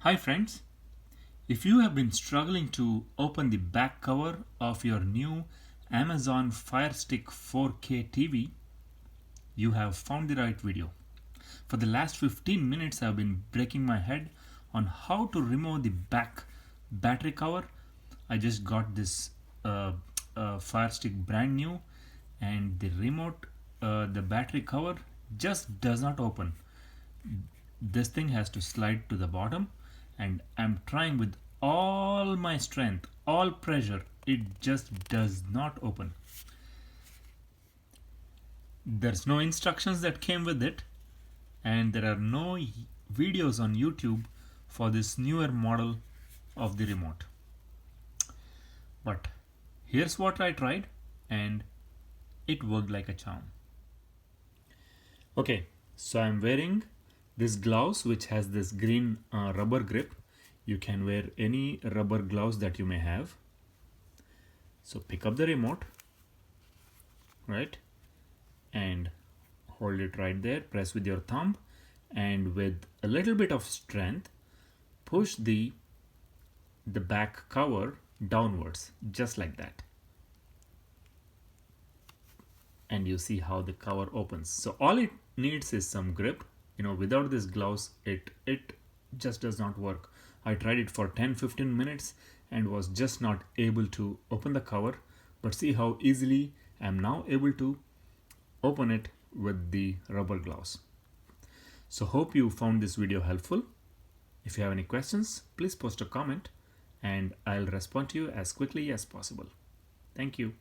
Hi friends, if you have been struggling to open the back cover of your new Amazon Fire Stick 4K TV, you have found the right video. For the last 15 minutes I've been breaking my head on how to remove the back battery cover. I just got this Fire Stick brand new and the remote, the battery cover just does not open. This thing has to slide to the bottom and I'm trying with all my strength, all pressure, it just does not open. There's no instructions that came with it and there are no videos on YouTube for this newer model of the remote. But here's what I tried and it worked like a charm. Okay, so I'm wearing this gloves which has this green rubber grip. You can wear any rubber gloves that you may have. So pick up the remote, right, and hold it right there, press with your thumb, and with a little bit of strength push the back cover downwards, just like that, and you see how the cover opens. So all it needs is some grip. Without this gloves it just does not work. I tried it for 10-15 minutes and was just not able to open the cover, but see how easily I'm now able to open it with the rubber gloves. So hope you found this video helpful. If you have any questions, please post a comment and I'll respond to you as quickly as possible. Thank you.